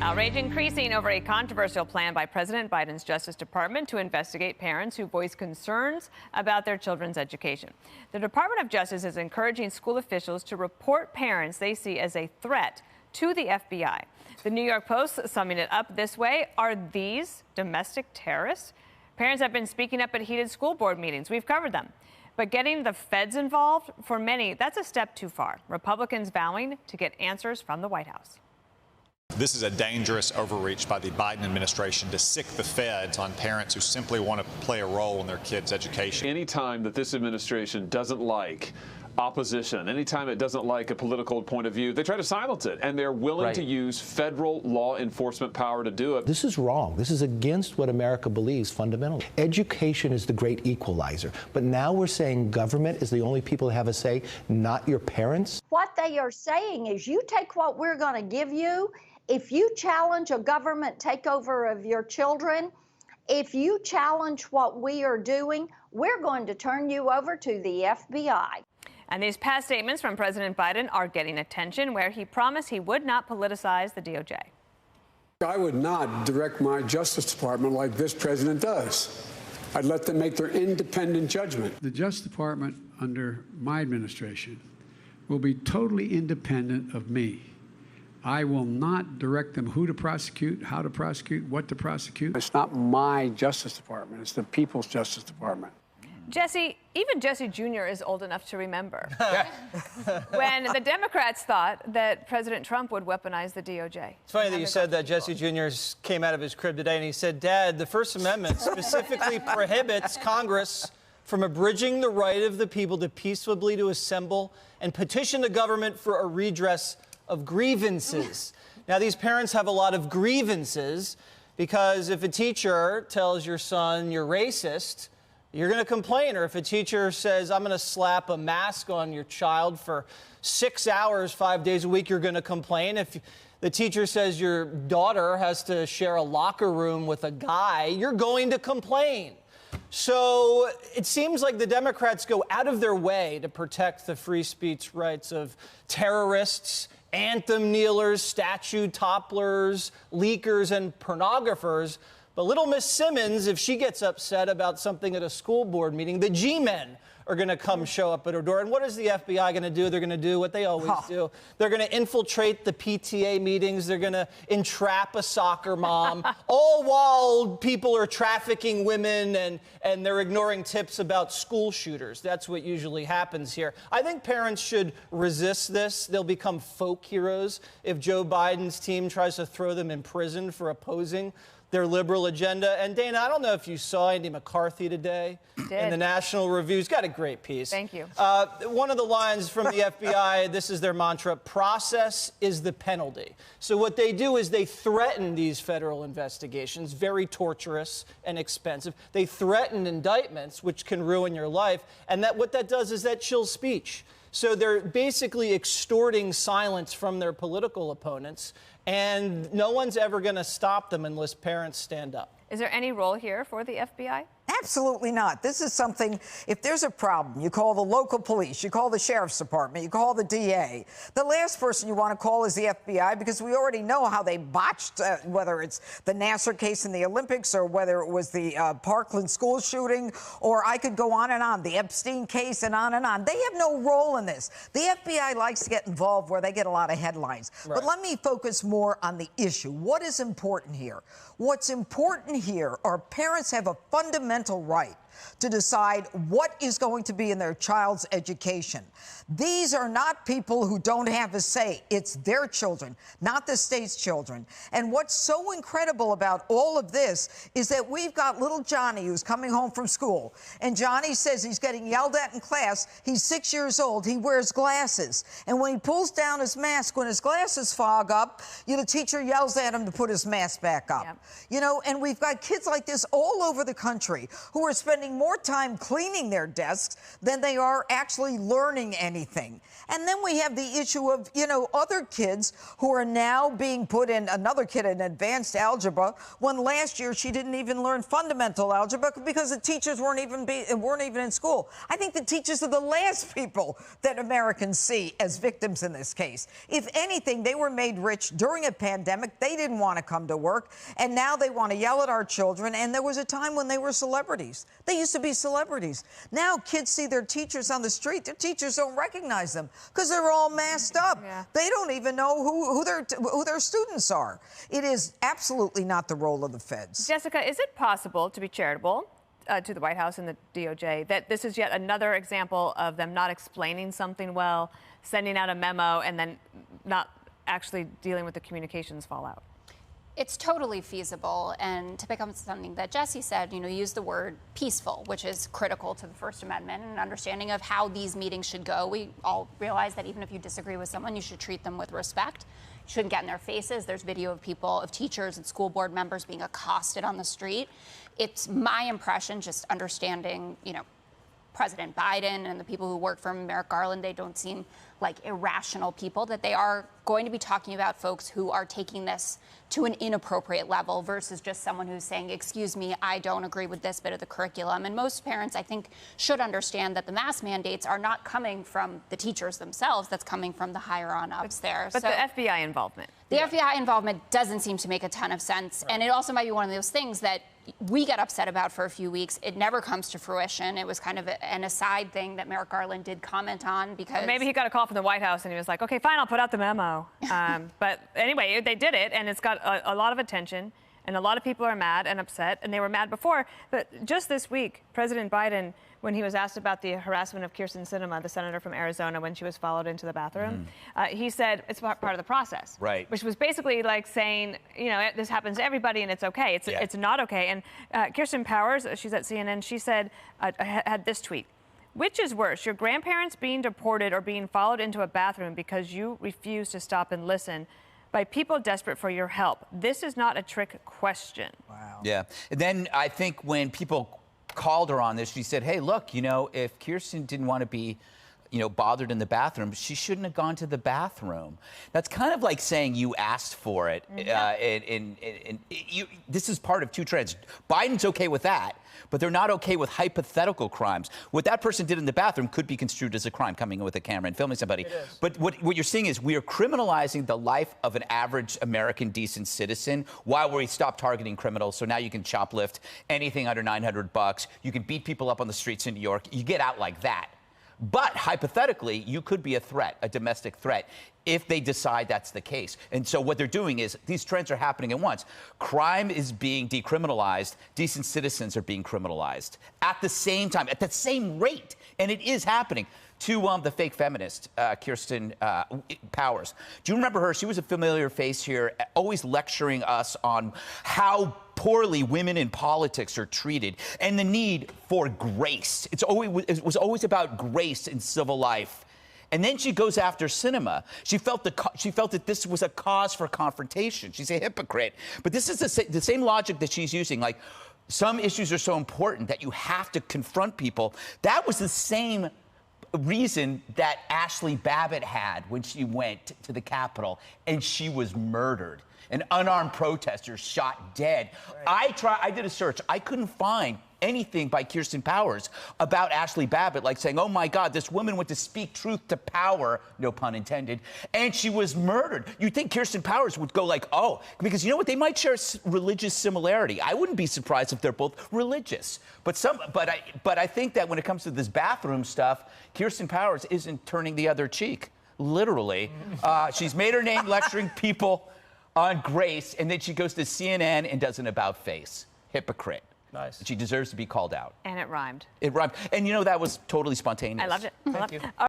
Outrage increasing over a controversial plan by President Biden's Justice Department to investigate parents who voice concerns about their children's education. The Department of Justice is encouraging school officials to report parents they see as a threat to the FBI. The New York Post summing it up this way: are these domestic terrorists? Parents have been speaking up at heated school board meetings. We've covered them. But getting the feds involved, for many, that's a step too far. Republicans vowing to get answers from the White House. This is a dangerous overreach by the Biden administration to sic the feds on parents who simply want to play a role in their kids' education. Anytime that this administration doesn't like opposition, anytime it doesn't like a political point of view, they try to silence it, and they're willing to use federal law enforcement power to do it. This is wrong. This is against what America believes fundamentally. Education is the great equalizer, but now we're saying government is the only people that have a say, not your parents. What they are saying is, you take what we're going to give you. If you challenge a government takeover of your children, if you challenge what we are doing, we're going to turn you over to the FBI. And these past statements from President Biden are getting attention, where he promised he would not politicize the DOJ. I would not direct my Justice Department like this president does. I'd let them make their independent judgment. The Justice Department under my administration will be totally independent of me. I will not direct them who to prosecute, how to prosecute, what to prosecute. It's not my Justice Department. It's the People's Justice Department. Jesse, even Jesse Jr. is old enough to remember when the Democrats thought that President Trump would weaponize the DOJ. It's funny that you said that. Jesse Jr. came out of his crib today and he said, "Dad, the First Amendment specifically prohibits Congress from abridging the right of the people to peaceably to assemble and petition the government for a redress of grievances." Now, these parents have a lot of grievances because if a teacher tells your son you're racist, you're going to complain. Or if a teacher says, I'm going to slap a mask on your child for 6 hours, 5 days a week, you're going to complain. If the teacher says your daughter has to share a locker room with a guy, you're going to complain. So it seems like the Democrats go out of their way to protect the free speech rights of terrorists, anthem kneelers, statue topplers, leakers, and pornographers. But little Miss Simmons, if she gets upset about something at a school board meeting, the G-men are going to come show up at her door. And what is the FBI going to do? They're going to do what they always do. They're going to infiltrate the PTA meetings. They're going to entrap a soccer mom, all while people are trafficking women and they're ignoring tips about school shooters. That's what usually happens here. I think parents should resist this. They'll become folk heroes if Joe Biden's team tries to throw them in prison for opposing their liberal agenda. And Dana, I don't know if you saw Andy McCarthy today in the National Review. He's got a great piece. Thank you. One of the lines from the FBI, this is their mantra: process is the penalty. So what they do is they threaten these federal investigations, very torturous and expensive. They threaten indictments, which can ruin your life. And what that does is that chills speech. So they're basically extorting silence from their political opponents, and no one's ever going to stop them unless parents stand up. Is there any role here for the FBI? Absolutely not. This is something, if there's a problem, you call the local police, you call the sheriff's department, you call the DA. The last person you want to call is the FBI, because we already know how they botched, whether it's the Nassar case in the Olympics or whether it was the Parkland school shooting, or I could go on and on, the Epstein case and on and on. They have no role in this. The FBI likes to get involved where they get a lot of headlines. Right. But let me focus more on the issue. What is important here? What's important here are parents have a fundamental right to decide what is going to be in their child's education. These are not people who don't have a say. It's their children, not the state's children. And what's so incredible about all of this is that we've got little Johnny who's coming home from school, and Johnny says he's getting yelled at in class. He's 6 years old. He wears glasses. And when he pulls down his mask, when his glasses fog up, the teacher yells at him to put his mask back up. Yep. And we've got kids like this all over the country who are spending spending more time cleaning their desks than they are actually learning anything. And then we have the issue of, other kids who are now being put in, another kid in advanced algebra, when last year she didn't even learn fundamental algebra because the teachers weren't even in school. I think the teachers are the last people that Americans see as victims in this case. If anything, they were made rich during a pandemic. They didn't want to come to work, and now they want to yell at our children. And there was a time when they were celebrities. They used to be celebrities. Now kids see their teachers on the street. Their teachers don't recognize them because they're all masked up. Yeah. They don't even know who their students are. It is absolutely not the role of the feds. Jessica, is it possible to be charitable to the White House and the DOJ that this is yet another example of them not explaining something well, sending out a memo, and then not actually dealing with the communications fallout? It's totally feasible. And to pick up on something that Jesse said, use the word peaceful, which is critical to the First Amendment and understanding of how these meetings should go. We all realize that even if you disagree with someone, you should treat them with respect. You shouldn't get in their faces. There's video of teachers and school board members being accosted on the street. It's my impression, just understanding, President Biden and the people who work for Merrick Garland, they don't seem like irrational people, that they are going to be talking about folks who are taking this to an inappropriate level versus just someone who's saying, excuse me, I don't agree with this bit of the curriculum. And most parents, I think, should understand that the mask mandates are not coming from the teachers themselves. That's coming from the higher on ups there. But so, the FBI involvement. The FBI involvement doesn't seem to make a ton of sense. Right. And it also might be one of those things that we get upset about for a few weeks. It never comes to fruition. It was kind of an aside thing that Merrick Garland did comment on because... Well, maybe he got a call from the White House and he was like, okay, fine, I'll put out the memo. But anyway, they did it, and it's got a lot of attention, and a lot of people are mad and upset, and they were mad before. But just this week, President Biden, when he was asked about the harassment of Kyrsten Sinema, the senator from Arizona, when she was followed into the bathroom, he said it's part of the process. Right. Which was basically like saying, this happens to everybody and it's okay. It's not okay. And Kirsten Powers, she's at CNN, she said, had this tweet. Which is worse, your grandparents being deported or being followed into a bathroom because you refuse to stop and listen by people desperate for your help? This is not a trick question. Wow. Yeah. And then I think when people called her on this, she said, hey, look, if Kirsten didn't want to be, bothered in the bathroom, she shouldn't have gone to the bathroom. That's kind of like saying you asked for it. This is part of two trends. Biden's okay with that, but they're not okay with hypothetical crimes. What that person did in the bathroom could be construed as a crime, coming in with a camera and filming somebody. But what you're seeing is we are criminalizing the life of an average American decent citizen while we stop targeting criminals. So now you can shoplift anything under $900. You can beat people up on the streets in New York. You get out like that. But hypothetically, you could be a threat, a domestic threat, if they decide that's the case. And so what they're doing is these trends are happening at once. Crime is being decriminalized. Decent citizens are being criminalized at the same time, at the same rate. And it is happening. To the fake feminist, Kirsten Powers. Do you remember her? She was a familiar face here, always lecturing us on how poorly women in politics are treated and the need for grace. It was always about grace in civil life. And then she goes after Sinema. She felt that this was a cause for confrontation. She's a hypocrite. But this is the same logic that she's using. Like, some issues are so important that you have to confront people. That was the same reason that Ashley Babbitt had when she went to the Capitol and she was murdered. An unarmed protester shot dead. Right. I did a search. I couldn't find anything by Kirsten Powers about Ashley Babbitt, like saying, oh my God, this woman went to speak truth to power, no pun intended, and she was murdered. You'd think Kirsten Powers would go like, oh, because you know what? They might share religious similarity. I wouldn't be surprised if they're both religious. But I think that when it comes to this bathroom stuff, Kirsten Powers isn't turning the other cheek, literally. She's made her name lecturing people on grace, and then she goes to CNN and does an about-face. Hypocrite. Nice. She deserves to be called out. And it rhymed. It rhymed. And that was totally spontaneous. I loved it. Thank you.